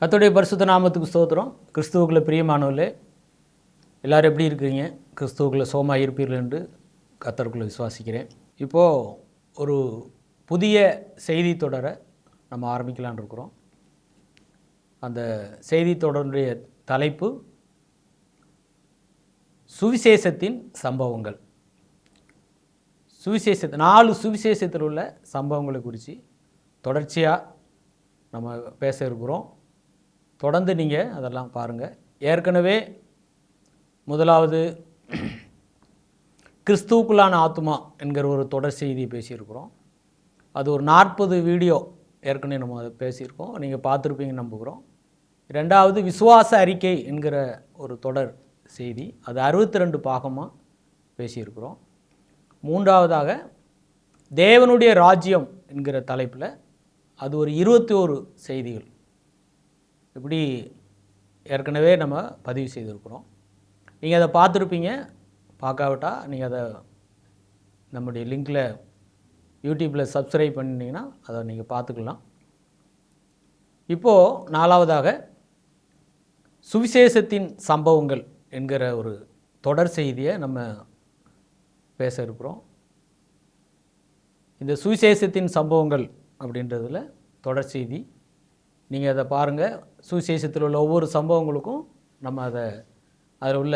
கர்த்தருடைய பரிசுத்த நாமத்துக்கு ஸ்தோத்திரம். கிறிஸ்துவுக்குள்ள பிரியமானவர்களே, எல்லோரும் எப்படி இருக்கிறீங்க? கிறிஸ்துவுக்குள்ள சோமாக இருப்பீர்கள் என்று கர்த்தருக்குள்ள விசுவாசிக்கிறேன். இப்போது ஒரு புதிய செய்தி தொடரை நம்ம ஆரம்பிக்கலான்னு இருக்கிறோம். அந்த செய்தி தொடருடைய தலைப்பு சுவிசேஷத்தின் சம்பவங்கள். 4 சுவிசேஷத்தில் உள்ள சம்பவங்களை குறித்து தொடர்ச்சியாக நம்ம பேச இருக்கிறோம். தொடர்ந்து நீங்கள் அதெல்லாம் பாருங்கள். ஏற்கனவே முதலாவது கிறிஸ்துவுக்குள்ளான ஆத்மா என்கிற ஒரு தொடர் செய்தியை பேசியிருக்கிறோம். அது ஒரு 40 வீடியோ ஏற்கனவே நம்ம அதை பேசியிருக்கோம், நீங்கள் பார்த்துருப்பீங்கன்னு நம்புகிறோம். ரெண்டாவது விசுவாச அறிக்கை என்கிற ஒரு தொடர் செய்தி, அது 62 பாகமாக பேசியிருக்கிறோம். மூன்றாவதாக தேவனுடைய ராஜ்யம் என்கிற தலைப்பில் அது ஒரு 21 செய்திகள் இப்படி ஏற்கனவே நம்ம பதிவு செய்திருக்கிறோம். நீங்கள் அதை பார்த்துருப்பீங்க. பார்க்காவிட்டால் நீங்கள் அதை நம்முடைய லிங்கில் யூடியூப்பில் சப்ஸ்கிரைப் பண்ணிங்கன்னா அதை நீங்கள் பார்த்துக்கலாம். இப்போது 4வதாக சுவிசேஷத்தின் சம்பவங்கள் என்கிற ஒரு தொடர் செய்தியை நம்ம பேச இருக்கிறோம். இந்த சுவிசேஷத்தின் சம்பவங்கள் அப்படின்றதில் தொடர் செய்தி நீங்கள் அதை பாருங்கள். சுவிசேஷத்தில் உள்ள ஒவ்வொரு சம்பவங்களுக்கும் நம்ம அதில் உள்ள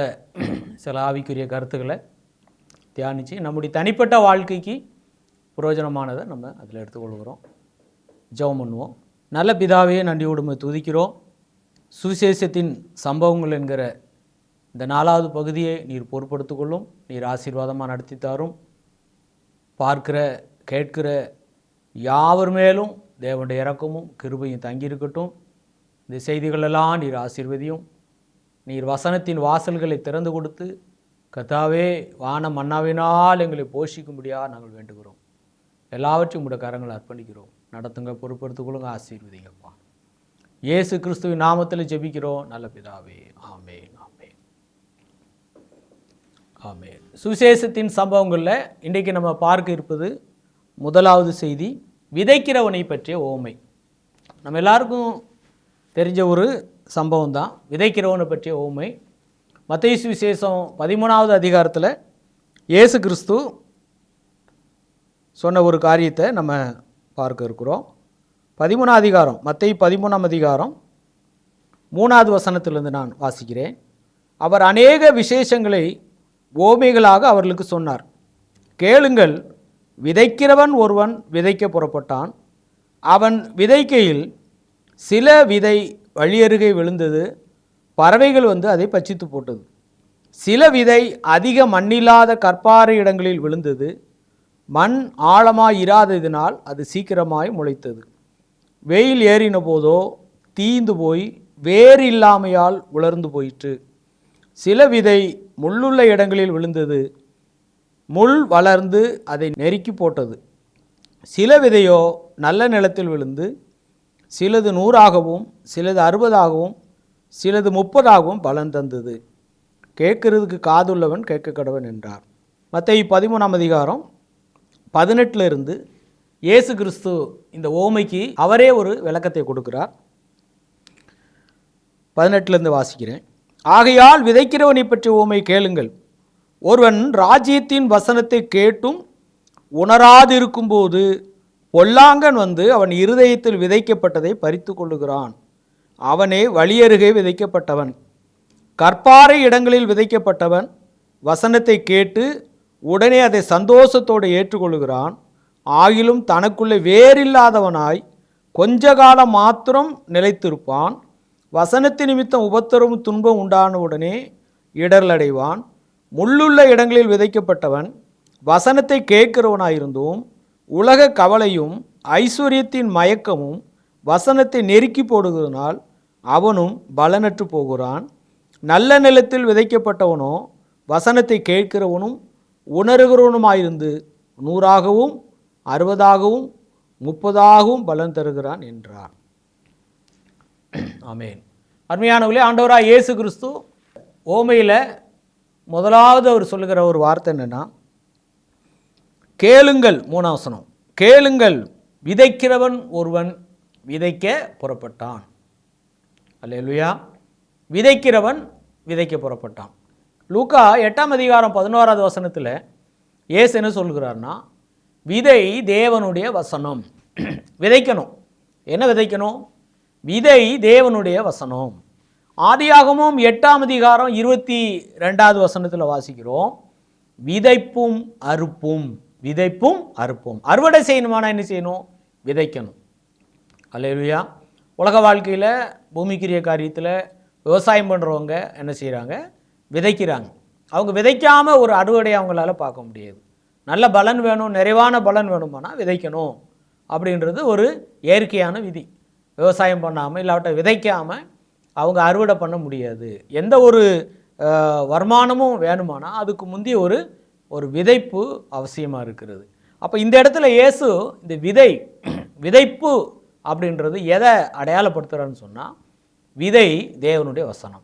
சில ஆவிக்குரிய கருத்துக்களை தியானித்து நம்முடைய தனிப்பட்ட வாழ்க்கைக்கு பிரயோஜனமானதை நம்ம அதில் எடுத்துக்கொள்கிறோம். ஜெபம் பண்ணுவோம். நல்ல பிதாவே, நன்றியோடு துதிக்கிறோம். சுவிசேஷத்தின் சம்பவங்கள் என்கிற இந்த 4வது பகுதியை நீர் பொறுப்படுத்திக்கொள்ளும். நீர் ஆசீர்வாதமாக நடத்தி தாரும். பார்க்கிற கேட்கிற யாவர் மேலும் தேவனுடைய இரக்கமும் கிருபையும் தங்கியிருக்கட்டும். இந்த செய்திகளெல்லாம் நீர் ஆசீர்வதியும். நீர் வசனத்தின் வாசல்களை திறந்து கொடுத்து கர்த்தாவே வான மன்னாவினால் எங்களை போஷிக்கும்படியாக நாங்கள் வேண்டுகிறோம். எல்லாவற்றையும் உங்களுடைய கரங்களை அர்ப்பணிக்கிறோம். நடத்துங்க, பொறுப்படுத்திக்கொள்ளுங்க, ஆசீர்வதிங்கப்பா. இயேசு கிறிஸ்துவின் நாமத்தில் ஜெபிக்கிறோம் நல்ல பிதாவே, ஆமென், ஆமென், ஆமென். சுவிசேஷத்தின் சம்பவங்களில் இன்றைக்கு நம்ம பார்க்க இருப்பது முதலாவது செய்தி, விதைக்கிறவனை பற்றிய ஓமை. நம்ம எல்லாருக்கும் தெரிஞ்ச ஒரு சம்பவம் தான் விதைக்கிறவனை பற்றிய ஓமை. மத்தேயு சுவிசேஷம் 13வது அதிகாரத்தில் இயேசு கிறிஸ்து சொன்ன ஒரு காரியத்தை நம்ம பார்க்க இருக்கிறோம். 13ஆம் அதிகாரம், மத்தேயு 13ஆம் அதிகாரம் 3வது வசனத்திலிருந்து நான் வாசிக்கிறேன். அவர் அநேக விசேஷங்களை ஓமைகளாக அவர்களுக்கு சொன்னார். கேளுங்கள், விதைக்கிறவன் ஒருவன் விதைக்க புறப்பட்டான். அவன் விதைக்கையில் சில விதை வழியருகே விழுந்தது. பறவைகள் வந்து அதை பட்சித்து போட்டது. சில விதை அதிக மண்ணில்லாத கற்பாறை இடங்களில் விழுந்தது. மண் ஆழமாய் இராததினால் அது சீக்கிரமாய் முளைத்தது. வெயில் ஏறின போதோ தீந்து போய் வேறு இல்லாமையால் உலர்ந்து போயிற்று. சில விதை முள்ளுள்ள இடங்களில் விழுந்தது. முள் வளர்ந்து அதை நெருக்கி போட்டது. சில விதையோ நல்ல நிலத்தில் விழுந்து சிலது 100ஆகவும் சிலது 60ஆகவும் சிலது 30ஆகவும் பலன் தந்தது. கேட்கறதுக்கு காதுள்ளவன் கேட்க கடவன் என்றார். மத்தேயு 13ஆம் அதிகாரம் 18 இயேசு கிறிஸ்து இந்த ஓமைக்கு அவரே ஒரு விளக்கத்தை கொடுக்கிறார். 18 வாசிக்கிறேன். ஆகையால் விதைக்கிறவனை பற்றிய ஓமை கேளுங்கள். ஒருவன் ராஜ்யத்தின் வசனத்தை கேட்டும் உணராதிருக்கும்போது பொல்லாங்கன் வந்து அவன் இருதயத்தில் விதைக்கப்பட்டதை பறித்து கொள்ளுகிறான். அவனே வழியருகே விதைக்கப்பட்டவன். கற்பாறை இடங்களில் விதைக்கப்பட்டவன் வசனத்தை கேட்டு உடனே அதை சந்தோஷத்தோடு ஏற்றுக்கொள்ளுகிறான். ஆகிலும் தனக்குள்ளே வேறில்லாதவனாய் கொஞ்ச காலம் மாத்திரம் நிலைத்திருப்பான். வசனத்து நிமித்தம் உபத்திரவும் துன்பம் உண்டான உடனே இடரலடைவான். முள்ளுள்ள இடங்களில் விதைக்கப்பட்டவன் வசனத்தை கேட்கிறவனாயிருந்தும் உலக கவலையும் ஐஸ்வர்யத்தின் மயக்கமும் வசனத்தை நெருக்கி போடுகிறனால் அவனும் பலனற்று போகிறான். நல்ல நிலத்தில் விதைக்கப்பட்டவனோ வசனத்தை கேட்கிறவனும் உணர்கிறவனுமாயிருந்து 100ஆகவும் 60ஆகவும் 30ஆகவும் பலன் தருகிறான் என்றார். ஆமென். அருமையானவர்களே, ஆண்டவராக இயேசு கிறிஸ்து ஓமையில் முதலாவது அவர் சொல்லுகிற ஒரு வார்த்தை என்னென்னா, கேளுங்கள். 3ஆம் வசனம், கேளுங்கள், விதைக்கிறவன் ஒருவன் விதைக்க புறப்பட்டான். அல்லேலூயா. விதைக்கிறவன் விதைக்க புறப்பட்டான். லூக்கா 8ஆம் அதிகாரம் 11வது வசனத்தில் இயேசு என்ன சொல்கிறார்னா, விதை தேவனுடைய வசனம். விதைக்கணும். என்ன விதைக்கணும்? விதை தேவனுடைய வசனம். ஆதியாகமம் 8ஆம் அதிகாரம் 22வது வசனத்தில் வாசிக்கிறோம், விதைப்பும் அறுப்பும். விதைப்பும் அறுப்பும். அறுவடை செய்யணுமானா என்ன செய்யணும்? விதைக்கணும். அல்லேலூயா. உலக வாழ்க்கையில் பூமிக்குரிய காரியத்தில் விவசாயம் பண்ணுறவங்க என்ன செய்கிறாங்க? விதைக்கிறாங்க. அவங்க விதைக்காமல் ஒரு அறுவடையை அவங்களால பார்க்க முடியாது. நல்ல பலன் வேணும், நிறைவான பலன் வேணுமானா விதைக்கணும் அப்படின்றது ஒரு இயற்கையான விதி. விவசாயம் பண்ணாமல் இல்லாவிட்ட விதைக்காமல் அவங்க அறுவடை பண்ண முடியாது. எந்த ஒரு வருமானமும் வேணுமானா அதுக்கு முந்தைய ஒரு விதைப்பு அவசியமாக இருக்கிறது. அப்போ இந்த இடத்துல இயேசு இந்த விதைப்பு அப்படின்றது எதை அடையாளப்படுத்துகிறான்னு சொன்னால், விதை தேவனுடைய வசனம்.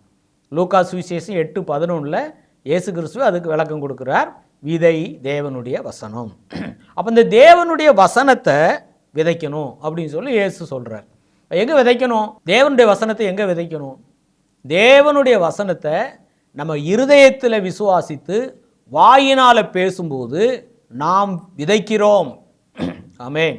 லூக்கா சுவிசேஷம் 8:11 இயேசு கிறிஸ்துவ அதுக்கு விளக்கம் கொடுக்குறார். விதை தேவனுடைய வசனம். அப்போ இந்த தேவனுடைய வசனத்தை விதைக்கணும் அப்படின்னு சொல்லி இயேசு சொல்கிறார். எங்கே விதைக்கணும்? தேவனுடைய வசனத்தை எங்கே விதைக்கணும்? தேவனுடைய வசனத்தை நம்ம இருதயத்தில் விசுவாசித்து வாயினால் பேசும்போது நாம் விதைக்கிறோம். ஆமென்.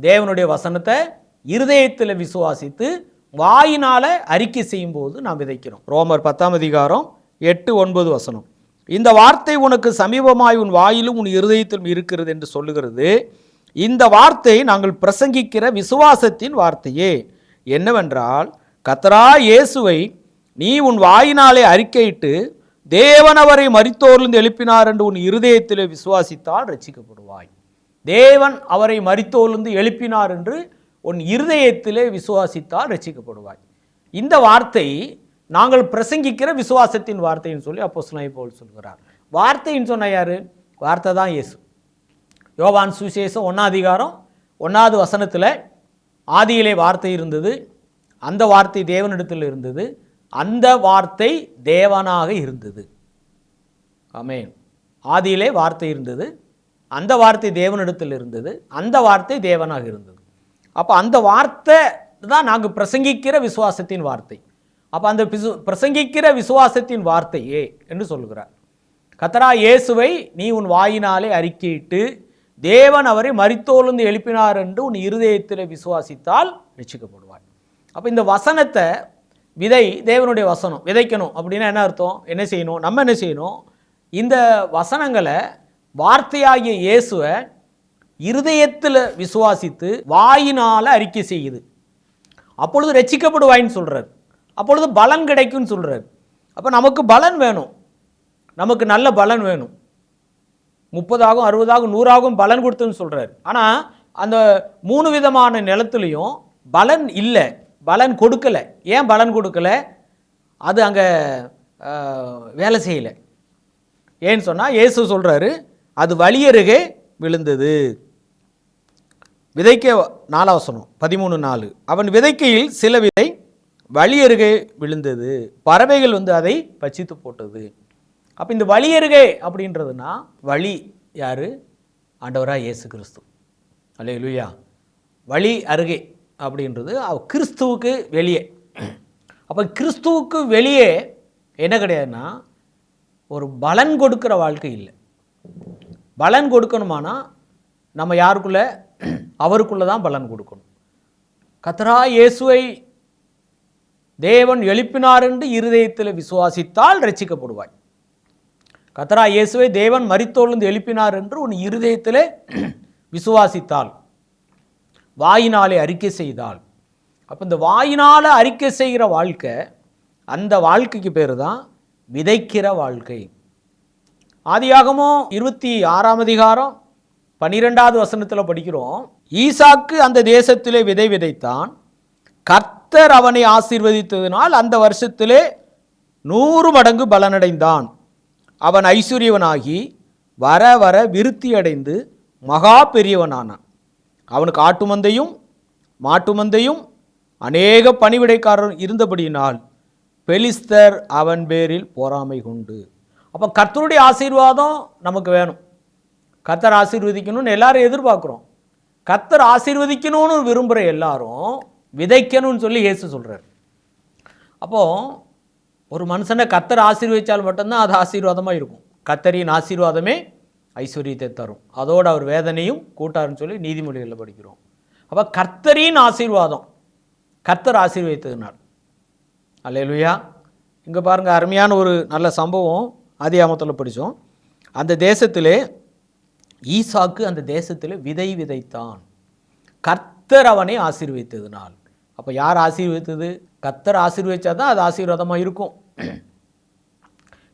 தேவனுடைய வசனத்தை இருதயத்தில் விசுவாசித்து வாயினால் அறிக்கை செய்யும்போது நாம் விதைக்கிறோம். ரோமர் 10ஆம் அதிகாரம் 8-9 வசனம், இந்த வார்த்தை உனக்கு சமீபமாய் உன் வாயிலும் உன் இருதயத்திலும் இருக்கிறது என்று சொல்லுகிறது. இந்த வார்த்தை நாங்கள் பிரசங்கிக்கிற விசுவாசத்தின் வார்த்தையே. என்னவென்றால், கர்த்தராகிய இயேசுவை நீ உன் வாயினாலே அறிக்கையிட்டு தேவன் அவரை மரித்தோரிலிருந்து எழுப்பினார் என்று உன் இருதயத்திலே விசுவாசித்தால் ரட்சிக்கப்படுவாய். தேவன் அவரை மரித்தோரிலிருந்து எழுப்பினார் என்று உன் இருதயத்திலே விசுவாசித்தால் ரட்சிக்கப்படுவாய். இந்த வார்த்தை நாங்கள் பிரசங்கிக்கிற விசுவாசத்தின் வார்த்தைன்னு சொல்லி அப்போஸ்தலனாகிய பவுல் சொல்கிறார். வார்த்தைன்னு சொன்ன யாரு? வார்த்தை தான் இயேசு. யோவான் சுவிசேஷம் 1ஆம் அதிகாரம் 1வது வசனத்தில் ஆதியிலே வார்த்தை இருந்தது, அந்த வார்த்தை தேவனிடத்தில் இருந்தது, அந்த வார்த்தை தேவனாக இருந்தது. ஆமென். ஆதியிலே வார்த்தை இருந்தது, அந்த வார்த்தை தேவனிடத்தில் இருந்தது, அந்த வார்த்தை தேவனாக இருந்தது. அப்போ அந்த வார்த்தை தான் நாங்கள் பிரசங்கிக்கிற விசுவாசத்தின் வார்த்தை. அப்போ அந்த பிரசங்கிக்கிற விசுவாசத்தின் வார்த்தையே என்று சொல்கிறார். கர்த்தராகிய இயேசுவை நீ உன் வாயினாலே அறிக்கையிட்டு தேவன் அவரை மரித்தோரிலிருந்து எழுப்பினார் என்று உன் இருதயத்தில் விசுவாசித்தால் ரட்சிக்கப்படுவாய். அப்போ இந்த வசனத்தை விதை தேவனுடைய வசனம் விதைக்கணும் அப்படின்னா என்ன அர்த்தம்? என்ன செய்யணும்? நம்ம என்ன செய்யணும்? இந்த வசனங்களை வார்த்தையாகிய இயேசுவை இருதயத்தில் விசுவாசித்து வாயினால் அறிக்கை செய்யுது. அப்பொழுது ரட்சிக்கப்படுவாயின்னு சொல்கிறார். அப்பொழுது பலன் கிடைக்கும்னு சொல்கிறார். அப்போ நமக்கு பலன் வேணும், நமக்கு நல்ல பலன் வேணும். 30ஆகும் 60ஆகும் 100ஆகும் பலன் கொடுத்துன்னு சொல்கிறார். ஆனால் அந்த 3 விதமான நிலத்துலையும் பலன் இல்லை, பலன் கொடுக்கலை. ஏன் பலன் கொடுக்கலை? அது அங்கே வேலை செய்யலை. ஏன்னு சொன்னால் இயேசு சொல்கிறாரு, அது வழியருகே விழுந்தது. விதைக்க 4 வசனம் 13:4, அவன் விதைக்கையில் சில விதை வழியருகே விழுந்தது, பறவைகள் வந்து அதை பச்சித்து போட்டது. அப்போ இந்த வழியருகே அப்படின்றதுனா வழி யாரு? ஆண்டவராக இயேசு கிறிஸ்து. அல்லேலூயா. வழி அருகே அப்படின்றது கிறிஸ்துவுக்கு வெளியே. அப்போ கிறிஸ்துவுக்கு வெளியே என்ன கிடையாதுன்னா ஒரு பலன் கொடுக்குற வாழ்க்கை இல்லை. பலன் கொடுக்கணுமானா நம்ம யாருக்குள்ள? அவருக்குள்ளே தான் பலன் கொடுக்கணும். கர்த்தராகிய இயேசுவை தேவன் எழுப்பினார் என்று இருதயத்தில் விசுவாசித்தால் ரட்சிக்கப்படுவாய். கர்த்தராகிய இயேசுவை தேவன் மரித்தோரிலிருந்து எழுப்பினார் என்று உன் இருதயத்திலே விசுவாசித்தால், வாயினாலே அறிக்கை செய்தால், அப்போ இந்த வாயினால் அறிக்கை செய்கிற வாழ்க்கை, அந்த வாழ்க்கைக்கு பேர் தான் விதைக்கிற வாழ்க்கை. ஆதியாகமம் 26ஆம் அதிகாரம் 12வது வசனத்தில் படிக்கிறோம், ஈசாக்கு அந்த தேசத்திலே விதை விதைத்தான், கர்த்தர் அவனை ஆசீர்வதித்ததினால் அந்த வருஷத்திலே 100 மடங்கு பலனடைந்தான். அவன் ஐஸ்வர்யவனாகி வர வர விருத்தி அடைந்து மகா பெரியவனானான். அவனுக்கு ஆட்டு மந்தையும் மாட்டு மந்தையும் அநேக பணிவிடைக்காரர் இருந்தபடியினால் பெலிஸ்தர் அவன் பேரில் பொறாமை கொண்டு. அப்போ கர்த்தருடைய ஆசீர்வாதம் நமக்கு வேணும். கர்த்தர் ஆசீர்வதிக்கணும்னு எல்லாரும் எதிர்பார்க்குறோம். கர்த்தர் ஆசீர்வதிக்கணும்னு விரும்புகிற எல்லாரும் விதைக்கணும்னு சொல்லி இயேசு சொல்கிறார். அப்போது ஒரு மனுஷனை கர்த்தர் ஆசீர்வதித்தால் மட்டும்தான் அது ஆசீர்வாதமாக இருக்கும். கர்த்தரின் ஆசீர்வாதமே ஐஸ்வர்யத்தை தரும், அதோடு அவர் வேதனையும் கூட்டாருன்னு சொல்லி நீதிமொழிகளில் படிக்கிறோம். அப்போ கர்த்தரின் ஆசீர்வாதம், கர்த்தர் ஆசீர்வதித்ததுனால். அல்லேலூயா. இங்கே பாருங்கள், அருமையான ஒரு நல்ல சம்பவம் ஆதியாகமத்தில் படித்தோம். அந்த தேசத்திலே ஈசாக்கு அந்த தேசத்திலே விதை விதைத்தான், கர்த்தர் அவனை ஆசீர்வதித்ததுனால். அப்போ யார் ஆசீர்வதித்தது? கர்த்தர் ஆசீர்வதித்தா தான் அது ஆசீர்வாதமாக இருக்கும்.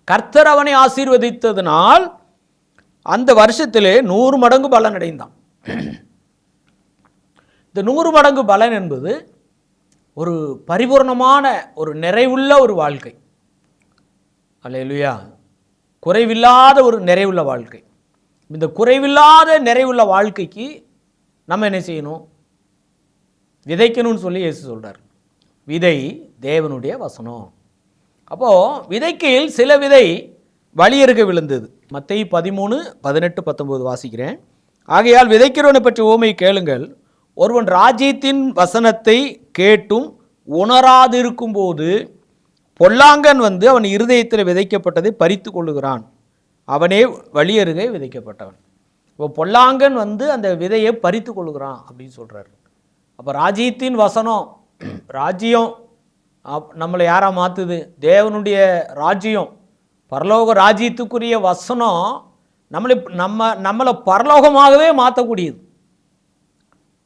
கர்த்தர் அவனை ஆசீர்வதித்ததுனால் அந்த வருஷத்திலே 100 மடங்கு பலன் அடைந்தான். இந்த 100 மடங்கு பலன் என்பது ஒரு பரிபூர்ணமான ஒரு நிறைவுள்ள ஒரு வாழ்க்கை. அல்லேலூயா. குறைவில்லாத ஒரு நிறைவுள்ள வாழ்க்கை. இந்த குறைவில்லாத நிறைவுள்ள வாழ்க்கைக்கு நம்ம என்ன செய்யணும்? விதைக்கணும்னு சொல்லி இயேசு சொல்கிறார். விதை தேவனுடைய வசனம். அப்போது விதைக்கையில் சில விதை வழியருக விழுந்தது. மத்தேயு 13:18-19 வாசிக்கிறேன். ஆகையால் விதைக்கிறவனை பற்றி ஓமை கேளுங்கள். ஒருவன் ராஜ்யத்தின் வசனத்தை கேட்டும் உணராதிருக்கும் போது பொல்லாங்கன் வந்து அவன் இருதயத்தில் விதைக்கப்பட்டதை பறித்து கொள்ளுகிறான், அவனே வழியருகே விதைக்கப்பட்டவன். இப்போ பொல்லாங்கன் வந்து அந்த விதையை பறித்து கொள்ளுகிறான் அப்படின்னு சொல்கிறார். அப்போ ராஜ்யத்தின் வசனம், ராஜ்யம் நம்மளை யாராக மாற்றுது? தேவனுடைய ராஜ்யம், பரலோக ராஜ்யத்துக்குரிய வசனம் நம்மளை பரலோகமாகவே மாற்றக்கூடியது.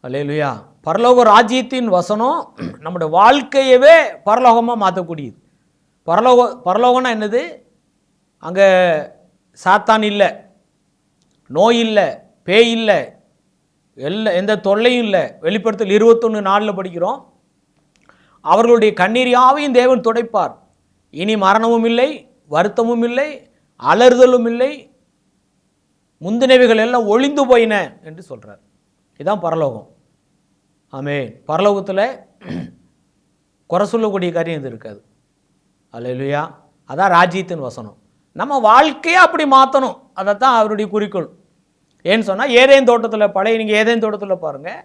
அல்லேலூயா. பரலோக ராஜ்யத்தின் வசனம் நம்முடைய வாழ்க்கையவே பரலோகமாக மாற்றக்கூடியது. பரலோகம்னா என்னது? அங்கே சாத்தான் இல்லை, நோய் இல்லை, பேய் இல்லை, எந்த தொல்லையும் இல்லை. வெளிப்படுத்தல் 21:4 படிக்கிறோம், அவர்களுடைய கண்ணீர் யாவையும் தேவன் துடைப்பார், இனி மரணமும் இல்லை, வருத்தமும் இல்லை, அலறுதலும் இல்லை, முந்தினவைகள் எல்லாம் ஒளிந்து போயின என்று சொல்கிறார். இதுதான் பரலோகம். ஆமென். பரலோகத்தில் குறை சொல்லக்கூடிய காரியம் இது இருக்காது. அல்லேலூயா. அதான் ராஜ்யத்தின் வசனம். நம்ம வாழ்க்கையை அப்படி மாற்றணும், அதைத்தான் அவருடைய குறிக்கோள். ஏன்னு சொன்னால் ஏதேன் தோட்டத்தில், நீங்கள் ஏதேன் தோட்டத்தில் பாருங்கள்,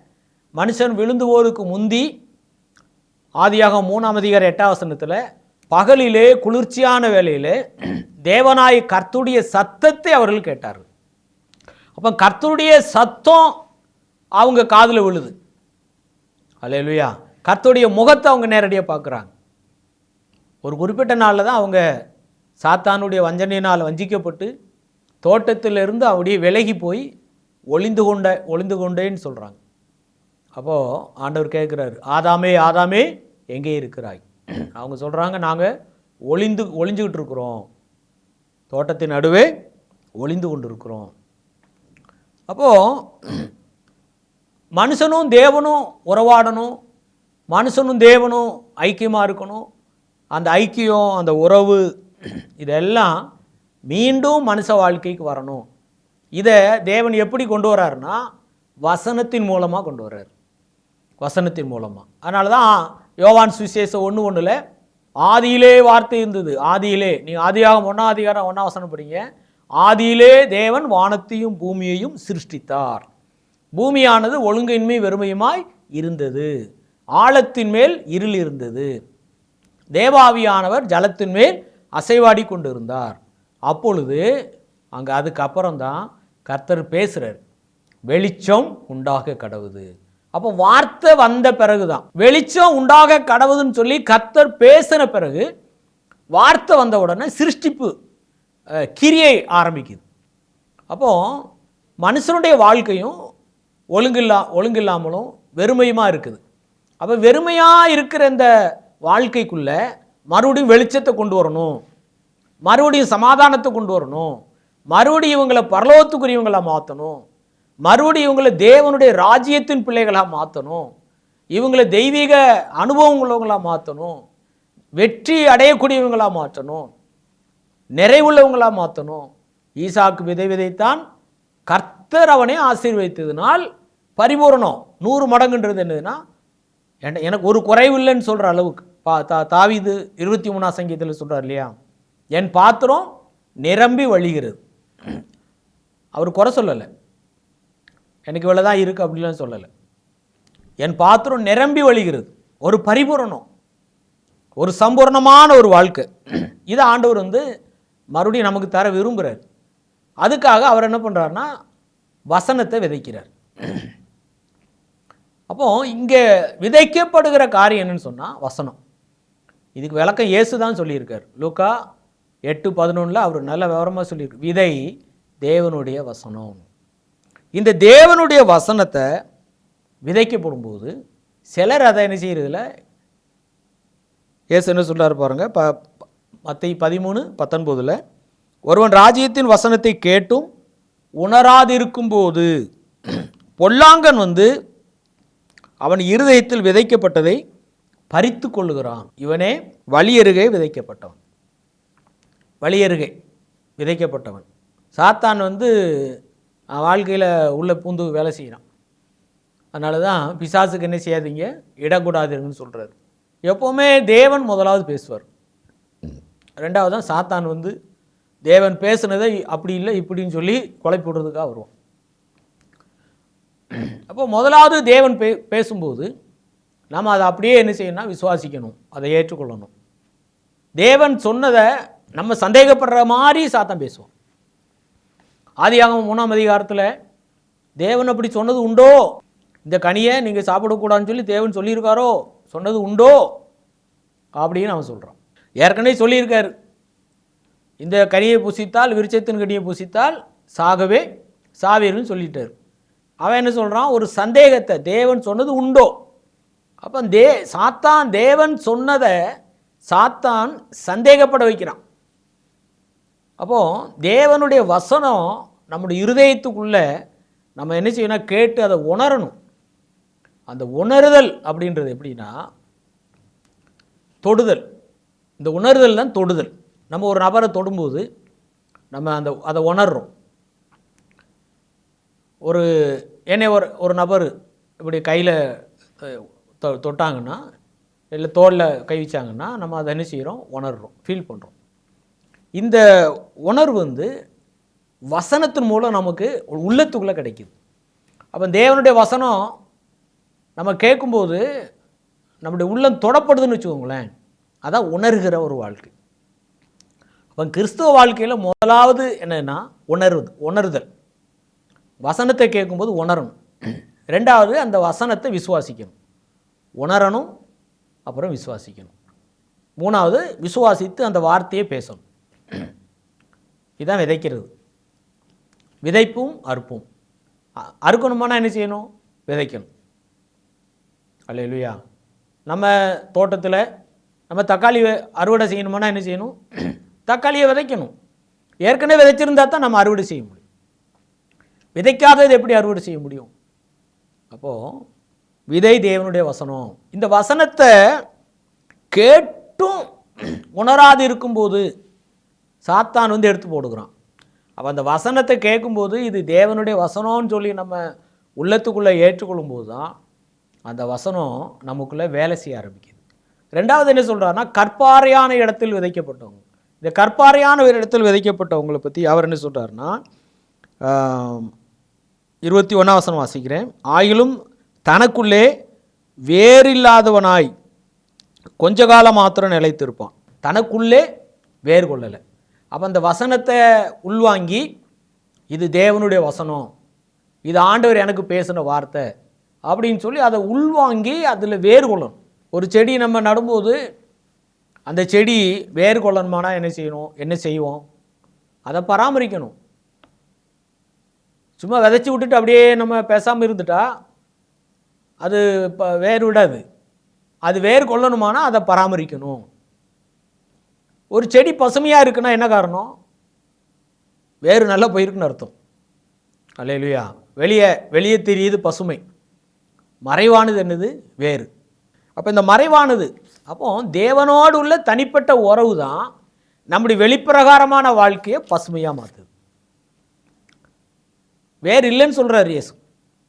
மனுஷன் விழுந்து போருக்கு முந்தி ஆதியாகமம் 3:8 பகலிலே குளிர்ச்சியான வேளையிலே தேவனாய் கர்த்தருடைய சத்தத்தை அவர்கள் கேட்டார்கள். அப்போ கர்த்தருடைய சத்தம் அவங்க காதில் விழுது. அல்லேலூயா. கர்த்தருடைய முகத்தை அவங்க நேரடியாக பார்க்குறாங்க. ஒரு குறிப்பிட்ட நாளில் தான் அவங்க சாத்தானுடைய வஞ்சனையினால் வஞ்சிக்கப்பட்டு தோட்டத்திலிருந்து அப்படியே விலகி போய் ஒளிந்து கொண்டேன்னு சொல்கிறாங்க. அப்போது ஆண்டவர் கேட்குறாரு, ஆதாமே ஆதாமே எங்கே இருக்கிறாய்? அவங்க சொல்கிறாங்க, நாங்கள் ஒளிஞ்சுக்கிட்டு இருக்கிறோம், தோட்டத்தின் நடுவே ஒளிந்து கொண்டு இருக்கிறோம். அப்போது மனுஷனும் தேவனும் உறவாடணும், மனுஷனும் தேவனும் ஐக்கியமாக இருக்கணும். அந்த ஐக்கியம், அந்த உறவு, இதெல்லாம் மீண்டும் மனுஷ வாழ்க்கைக்கு வரணும். இதை தேவன் எப்படி கொண்டு வர்றாருன்னா வசனத்தின் மூலமாக கொண்டு வர்றார். வசனத்தின் மூலமாக. அதனால தான் யோவான் சுவிசேஷம் 1:1 ஆதியிலே வார்த்தை இருந்தது. ஆதியிலே, நீங்கள் ஆதியாகமம் 1:1 படிங்க. ஆதியிலே தேவன் வானத்தையும் பூமியையும் சிருஷ்டித்தார். பூமியானது ஒழுங்கின்மை வெறுமையுமாய் இருந்தது, ஆழத்தின் மேல் இருள் இருந்தது, தேவாவியானவர் ஜலத்தின் மேல் அசைவாடி கொண்டு இருந்தார். அப்பொழுது அங்கே அதுக்கப்புறம் தான் கர்த்தர் பேசுகிறார், வெளிச்சம் உண்டாக கடவுது. அப்போ வார்த்தை வந்த பிறகு தான் வெளிச்சம் உண்டாக கடவுதுன்னு சொல்லி கர்த்தர் பேசின பிறகு வார்த்தை வந்த உடனே சிருஷ்டிப்பு கிரியை ஆரம்பிக்குது. அப்போது மனுஷனுடைய வாழ்க்கையும் ஒழுங்கில்லாமலும் வெறுமையுமா இருக்குது. அப்போ வெறுமையாக இருக்கிற இந்த வாழ்க்கைக்குள்ளே மறுபடியும் வெளிச்சத்தை கொண்டு வரணும், மறுபடியும் சமாதானத்தை கொண்டு வரணும், மறுபடியும் இவங்களை பரலோகத்துக்குரியவங்களாக மாற்றணும், மறுபடியும் இவங்களை தேவனுடைய ராஜ்யத்தின் பிள்ளைகளாக மாற்றணும், இவங்களை தெய்வீக அனுபவம் உள்ளவங்களாக மாற்றணும், வெற்றி அடையக்கூடியவங்களாக மாற்றணும், நிறைவுள்ளவங்களாக மாற்றணும். ஈசாக்கு விதை விதைத்தான், கர்த்தர் அவனை ஆசீர்வதித்ததினால் பரிபூரணம் 100 மடங்குன்றது என்னதுன்னா, எனக்கு ஒரு குறைவு இல்லைன்னு சொல்கிற அளவுக்கு. தாவீது 23ஆம் சங்கீதத்தில் சொல்கிறார் இல்லையா, என் பாத்திரம் நிரம்பி வழிகிறது. அவர் குறை சொல்லலை, எனக்கு இவ்வளோ தான் இருக்குது அப்படிலாம் சொல்லலை. என் பாத்திரம் நிரம்பி வழிகிறது, ஒரு பரிபூரணம். ஒரு சம்பூர்ணமான ஒரு வாழ்க்கை. இதை ஆண்டவர் மறுபடியும் நமக்கு தர விரும்புகிறார். அதுக்காக அவர் என்ன பண்ணுறாருன்னா வசனத்தை விதைக்கிறார். அப்போ இங்கே விதைக்கப்படுகிற காரியம் என்னன்னு சொன்னால் வசனம். இதுக்கு விளக்கம் இயேசு தான் சொல்லியிருக்கார். லூக்கா 8:11 அவர் நல்ல விவரமாக சொல்லியிருக்கு. விதை தேவனுடைய வசனம். இந்த தேவனுடைய வசனத்தை விதைக்கப்படும் போது சிலர் அதை என்ன செய்யறதில்ல. இயேசு என்ன சொல்றாரு பாருங்க, மத்தேயு 13:19 ஒருவன் ராஜ்யத்தின் வசனத்தை கேட்டும் உணராதிருக்கும் போது பொல்லாங்கன் அவன் இருதயத்தில் விதைக்கப்பட்டதை பறித்து கொள்ளுகிறான். இவனே வழியருகே விதைக்கப்பட்டவன். வழியருகே விதைக்கப்பட்டவன். சாத்தான் வாழ்க்கையில் உள்ள பூந்து வேலை செய்கிறான். அதனால தான் பிசாசுக்கு என்ன செய்யாதீங்க, இடக்கூடாதுன்னு சொல்கிறார். எப்போவுமே தேவன் முதலாவது பேசுவார். ரெண்டாவது தான் சாத்தான் தேவன் பேசுனதை அப்படி இல்லை இப்படின்னு சொல்லி கொலைப்பு விடுறதுக்காக வருவோம். அப்போ முதலாவது தேவன் பேசும்போது நம்ம அதை அப்படியே என்ன செய்யணும்னா விசுவாசிக்கணும், அதை ஏற்றுக்கொள்ளணும். தேவன் சொன்னதை நம்ம சந்தேகப்படுற மாதிரி சாத்தான் பேசுவோம். ஆதியாகமம் 3ஆம் அதிகாரத்தில் தேவன் அப்படி சொன்னது உண்டோ, இந்த கனியை நீங்கள் சாப்பிடக்கூடாதுன்னு சொல்லி தேவன் சொல்லியிருக்காரோ, சொன்னது உண்டோ அப்படின்னு அவன் சொல்கிறான். ஏற்கனவே சொல்லியிருக்காரு, இந்த கனியை புசித்தால் விருட்சத்தின் கனியை புசித்தால் சாகவே சாவீர்னு சொல்லிட்டார். அவன் என்ன சொல்கிறான், ஒரு சந்தேகத்தை, தேவன் சொன்னது உண்டோ. அப்போ சாத்தான் தேவன் சொன்னதை சாத்தான் சந்தேகப்பட வைக்கிறான். அப்போது தேவனுடைய வசனம் நம்முடைய இருதயத்துக்குள்ளே நம்ம என்ன செய்யணும், கேட்டு அதை உணரணும். அந்த உணர்தல் அப்படின்றது எப்படின்னா தொடுதல். இந்த உணர்தல் தான் தொடுதல். நம்ம ஒரு நபரை தொடும்போது நம்ம அதை உணர்றோம். என்னை ஒரு நபர் இப்படி கையில் தொட்டாங்கன்னா, இல்லை தோளில் கை வச்சாங்கன்னா நம்ம அதை என்ன செய்கிறோம், உணர்றோம், ஃபீல் பண்ணுறோம். இந்த உணர்வு வசனத்தின் மூலம் நமக்கு உள்ளத்துக்குள்ளே கிடைக்குது. அப்போ தேவனுடைய வசனம் நம்ம கேட்கும்போது நம்முடைய உள்ளம் தொடப்படுதுன்னு வச்சுக்கோங்களேன், அதான் உணர்கிற ஒரு வாழ்க்கை. அப்போ கிறிஸ்துவ வாழ்க்கையில் முதலாவது என்னன்னா உணர்தல். வசனத்தை கேட்கும்போது உணரணும். ரெண்டாவது அந்த வசனத்தை விசுவாசிக்கணும். உணரணும், அப்புறம் விசுவாசிக்கணும். மூணாவது விசுவாசித்து அந்த வார்த்தையை பேசணும். இதுதான் விதைக்கிறது. விதைப்பும் அறுப்பும். அறுக்கணுமானா என்ன செய்யணும், விதைக்கணும். அல்லேலூயா. நம்ம தோட்டத்தில் நம்ம தக்காளி அறுவடை செய்யணுமானா என்ன செய்யணும், தக்காளியை விதைக்கணும். ஏற்கனவே விதைச்சிருந்தா தான் நம்ம அறுவடை செய்ய முடியும். விதைக்காதது எப்படி அறுவடை செய்ய முடியும்? அப்போது விதை தேவனுடைய வசனம். இந்த வசனத்தை கேட்டும் உணராது இருக்கும்போது சாத்தான் எடுத்து போடுகிறான். அப்போ அந்த வசனத்தை கேட்கும்போது இது தேவனுடைய வசனம்னு சொல்லி நம்ம உள்ளத்துக்குள்ளே ஏற்றுக்கொள்ளும் போது தான் அந்த வசனம் நமக்குள்ளே வேலை செய்ய ஆரம்பிக்குது. ரெண்டாவது என்ன சொல்கிறாருன்னா, கற்பாறையான இடத்தில் விதைக்கப்பட்டவங்க. இந்த கற்பாறையான ஒரு இடத்தில் விதைக்கப்பட்டவங்களை பற்றி அவர் என்ன சொல்கிறாருன்னா, 21ஆம் வசனம் வாசிக்கிறேன். ஆயிலும் தனக்குள்ளே வேறில்லாதவனாய் கொஞ்ச காலம் மாத்திரம் நிலைத்திருப்பான். தனக்குள்ளே வேறு கொள்ளலை. அப்போ அந்த வசனத்தை உள்வாங்கி இது தேவனுடைய வசனம், இது ஆண்டவர் எனக்கு பேசின வார்த்தை அப்படின்னு சொல்லி அதை உள்வாங்கி அதில் வேறு கொள்ளணும். ஒரு செடி நம்ம நடும்போது அந்த செடி வேறு கொள்ளணுமானா என்ன செய்வோம், அதை பராமரிக்கணும். சும்மா விதைச்சி விட்டுட்டு அப்படியே நம்ம பேசாமல் இருந்துட்டா அது வேறு விடாது. அது வேறு கொள்ளணுமானா அதை பராமரிக்கணும். ஒரு செடி பசுமையாக இருக்குன்னா என்ன காரணம், வேறு நல்லா போயிருக்குன்னு அர்த்தம். அல்லேலூயா. வெளியே தெரியுது பசுமை, மறைவானது என்னது, வேறு. அப்போ இந்த மறைவானது, அப்போ தேவனோடு உள்ள தனிப்பட்ட உறவு தான் நம்முடைய வெளிப்பிரகாரமான வாழ்க்கையை பசுமையாக மாற்றுது. வேறு இல்லைன்னு சொல்கிறார் இயேசு.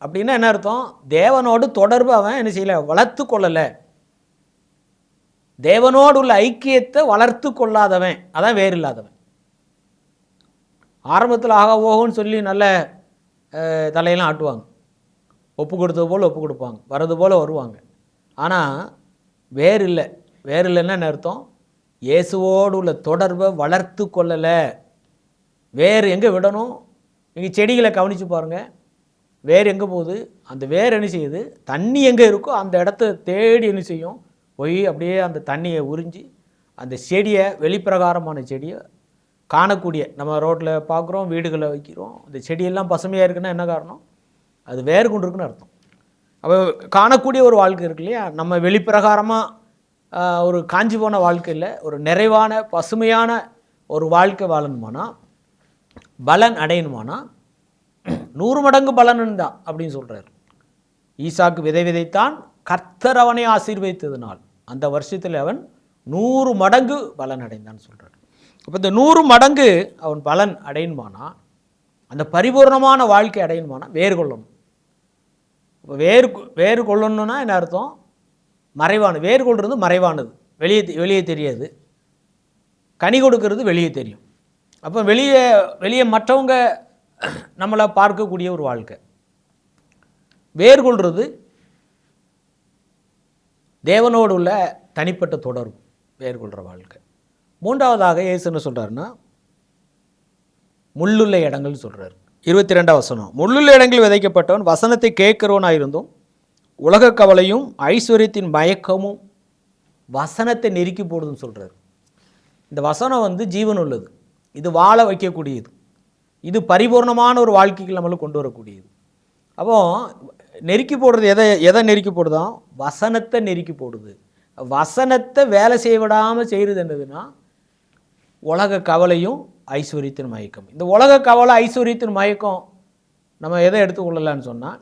அப்படின்னா என்ன அர்த்தம், தேவனோடு தொடர்பு அவன் என்ன செய்யலை, வளர்த்து கொள்ளலை. தேவனோடு உள்ள ஐக்கியத்தை வளர்த்து கொள்ளாதவன் அதான் வேறு இல்லாதவன். ஆரம்பத்தில் ஆக ஓகோன்னு சொல்லி நல்ல தலையெல்லாம் ஆட்டுவாங்க, ஒப்பு கொடுத்தது போல் ஒப்பு கொடுப்பாங்க, வர்றது போல் வருவாங்க. ஆனால் வேறு இல்லை. வேர் இல்லைன்னா என்ன அர்த்தம்? இயேசுவோடு உள்ள தொடர்பை வளர்த்து கொள்ளலை. வேர் எங்கே விடணும்? நீங்கள் செடிகளை கவனித்து பாருங்கள். வேர் எங்கே போகுது? அந்த வேர் என்ன செய்யுது? தண்ணி எங்கே இருக்கோ அந்த இடத்த தேடி என்ன செய்யும்? போய் அப்படியே அந்த தண்ணியை உறிஞ்சி அந்த செடியை, வெளிப்பிரகாரமான செடியை காணக்கூடிய, நம்ம ரோட்டில் பார்க்குறோம், வீடுகளை வைக்கிறோம், அந்த செடியெல்லாம் பசுமையாக இருக்குன்னா என்ன காரணம்? அது வேர் கொண்டு இருக்குன்னு அர்த்தம். அப்போ காணக்கூடிய ஒரு வாழ்க்கை இருக்கு இல்லையா? நம்ம வெளிப்பிரகாரமாக ஒரு காஞ்சி போன வாழ்க்கையில் ஒரு நிறைவான பசுமையான ஒரு வாழ்க்கை வாழணுமானா, பலன் அடையணுமானா 100 மடங்கு பலன் தான் அப்படின்னு சொல்கிறார். ஈசாக்கு விதை விதைத்தான், கர்த்தர் அவனை ஆசீர்வதித்ததினால் அந்த வருஷத்தில் அவன் 100 மடங்கு பலன் அடைந்தான்னு சொல்கிறார். அப்போ இந்த 100 மடங்கு அவன் பலன் அடையணுமானா, அந்த பரிபூர்ணமான வாழ்க்கை அடையணுமானா வேறு கொள்ளணும். இப்போ வேறு கொள்ளணும்னா என்ன அர்த்தம்? மறைவானது. வேறு கொள்வது மறைவானது, வெளியே தெரியாது. கனி கொடுக்கறது வெளியே தெரியும். அப்போ வெளியே மற்றவங்க நம்மளை பார்க்கக்கூடிய ஒரு வாழ்க்கை. வேறு கொள்வது தேவனோடு உள்ள தனிப்பட்ட தொடர்பு, வேறு கொள்கிற வாழ்க்கை. மூன்றாவதாக இயேசு என்ன சொல்கிறாருன்னா, முள்ளுள்ள இடங்கள் சொல்கிறார். 22ஆம் வசனம், முள்ளுள்ள இடங்களில் விதைக்கப்பட்டவன் வசனத்தை கேட்கிறவனாயிருந்தும் உலக கவலையும் ஐஸ்வர்யத்தின் மயக்கமும் வசனத்தை நெருக்கி போடுதுன்னு சொல்கிறார். இந்த வசனம் ஜீவன் உள்ளது, இது வாழ வைக்கக்கூடியது, இது பரிபூர்ணமான ஒரு வாழ்க்கைக்கு நம்மளுக்கு கொண்டு வரக்கூடியது. அப்போ நெருக்கி போடுறது எதை நெருக்கி போடுதான்? வசனத்தை நெருக்கி போடுது. வசனத்தை வேலை செய்ய விடாமல் செய்கிறது என்னதுன்னா உலக கவலையும் ஐஸ்வர்யத்தின் மயக்கம். இந்த உலக கவலை ஐஸ்வர்யத்தின் மயக்கம் நம்ம எதை எடுத்துக்கொள்ளலான்னு சொன்னால்,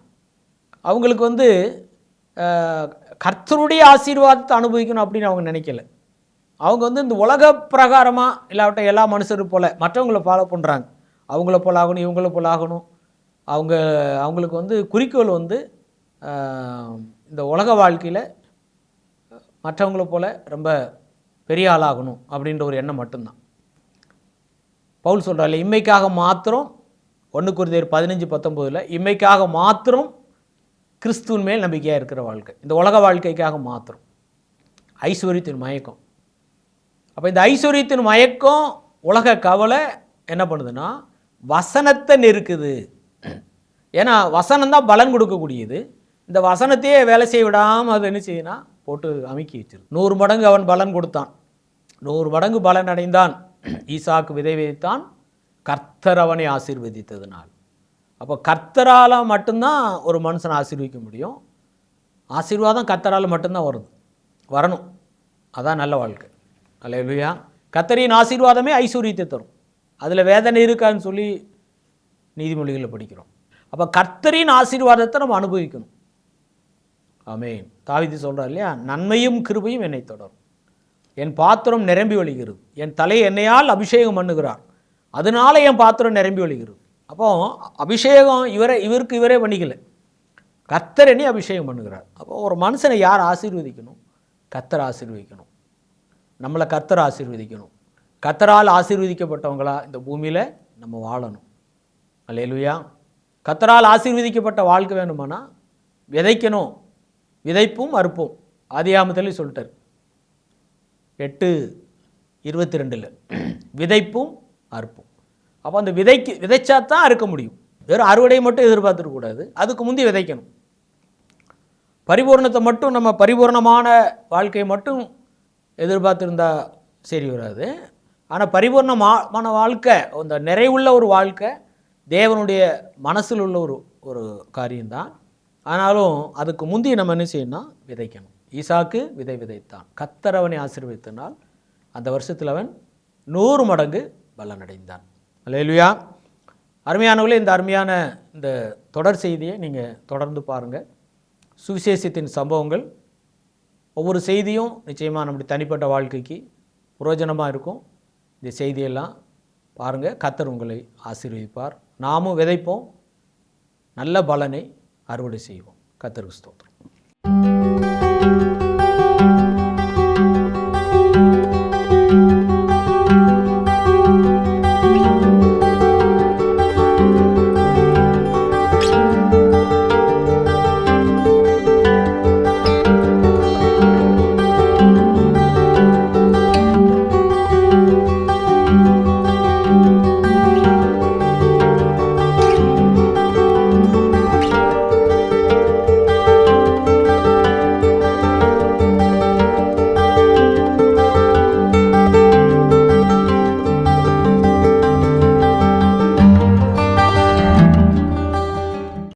அவங்களுக்கு கர்த்தருடைய ஆசீர்வாதத்தை அனுபவிக்கணும் அப்படின்னு அவங்க நினைக்கல. அவங்க இந்த உலக பிரகாரமாக இல்லாவிட்ட எல்லா மனுஷரும் போல் மற்றவங்கள ஃபாலோ பண்ணுறாங்க. அவங்கள போல் ஆகணும், இவங்கள போல் ஆகணும். அவங்களுக்கு குறிக்கோள் இந்த உலக வாழ்க்கையில் மற்றவங்கள போல் ரொம்ப பெரிய ஆளாகணும் அப்படின்ற ஒரு எண்ணம் மட்டும்தான். பவுல் சொல்கிறாள், இம்மைக்காக மாத்திரம் 1 கொரிந்தியர் 15:19 இம்மைக்காக மாத்திரம் கிறிஸ்துவின் மேல் நம்பிக்கையாக இருக்கிற வாழ்க்கை, இந்த உலக வாழ்க்கைக்காக மாத்திரம். ஐஸ்வர்யத்தின் மயக்கம். அப்போ இந்த ஐஸ்வர்யத்தின் மயக்கம், உலக கவலை என்ன பண்ணுதுன்னா வசனத்தை நெருக்குது. ஏன்னா வசனம்தான் பலன் கொடுக்கக்கூடியது. இந்த வசனத்தையே வேலை செய்ய விடாமல் அது என்ன செய்யுன்னா போட்டு அமுக்கி வச்சிரு. 100 மடங்கு அவன் பலன் கொடுத்தான், 100 மடங்கு பலன் அடைந்தான். ஈசாக்கு விதை விதைத்தான், கர்த்தர் அவனை ஆசீர்வதித்ததினால். அப்போ கர்த்தரால் மட்டும்தான் ஒரு மனுஷனை ஆசீர்வதிக்க முடியும். ஆசீர்வாதம் கர்த்தரால் மட்டும்தான் வரணும். அதான் நல்ல வாழ்க்கை. அல்லேலூயா. கர்த்தரின் ஆசீர்வாதமே ஐஸ்வர்யத்தை தரும். அதில் வேதனை இருக்கான்னு சொல்லி நீதிமொழிகளில் படிக்கிறோம். அப்போ கர்த்தரின் ஆசீர்வாதத்தை நம்ம அனுபவிக்கணும். ஆமென். தாவீது சொல்கிறார் இல்லையா, நன்மையும் கிருபையும் என்னை தொடரும், என் பாத்திரம் நிரம்பி வழிகிறது, என் தலை என்னையால் அபிஷேகம் பண்ணுகிறார், அதனால என் பாத்திரம் நிரம்பி வழிகிறது. அப்போ அபிஷேகம் இவரே பண்ணிக்கல, கர்த்தர் என்னை அபிஷேகம் பண்ணுகிறார். அப்போ ஒரு மனுஷனை யார் ஆசீர்வதிக்கணும்? கர்த்தர் ஆசீர்வதிக்கணும். நம்மளை கர்த்தர் ஆசீர்வதிக்கணும். கர்த்தரால் ஆசீர்வதிக்கப்பட்டவங்களா இந்த பூமியில் நம்ம வாழணும். அல்லேலூயா. கர்த்தரால் ஆசீர்வதிக்கப்பட்ட வாழ்க்கை வேணுமானா விதைக்கணும். விதைப்பும் அறுப்போம். ஆதியாகமத்தில் சொல்லிட்டார் 8:22 விதைப்பும் அறுப்போம். அப்போ அந்த விதைச்சா தான் அறுக்க முடியும். வெறும் அறுவடை மட்டும் எதிர்பார்த்துடக்கூடாது, அதுக்கு முந்தி விதைக்கணும். பரிபூர்ணத்தை மட்டும், நம்ம பரிபூர்ணமான வாழ்க்கையை மட்டும் எதிர்பார்த்துருந்தா சரி வராது. ஆனால் பரிபூர்ணமான வாழ்க்கை, அந்த நிறைவுள்ள ஒரு வாழ்க்கை தேவனுடைய மனசில் உள்ள ஒரு காரியம்தான். ஆனாலும் அதுக்கு முந்தி நம்ம என்ன செய்யணும்? விதைக்கணும். ஈசாக்கு விதை விதைத்தான், கர்த்தர் அவனை ஆசீர்வதித்தனால் அந்த வருஷத்தில் அவன் 100 மடங்கு பலனடைந்தான். அல்லேலூயா. அருமையானவர்களே, இந்த அருமையான இந்த தொடர் செய்தியை நீங்கள் தொடர்ந்து பாருங்கள். சுவிசேஷத்தின் சம்பவங்கள் ஒவ்வொரு செய்தியும் நிச்சயமாக நம்முடைய தனிப்பட்ட வாழ்க்கைக்கு பிரயோஜனமாக இருக்கும். இந்த செய்தியெல்லாம் பாருங்கள். கர்த்தர் உங்களை ஆசீர்வதிப்பார். நாமும் விதைப்போம், நல்ல பலனை அறுவடை செய்வோம். கர்த்தருக்கு ஸ்தோத்திரம்.